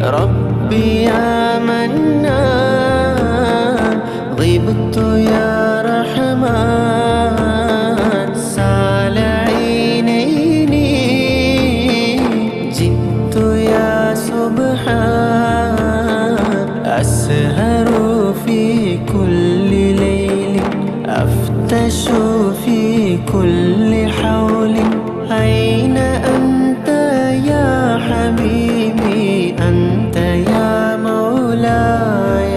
ربي يا منان غبت يا رحمن سال عينيني جئت يا سبحان أسهر في كل ليل أفتش في كل حول أين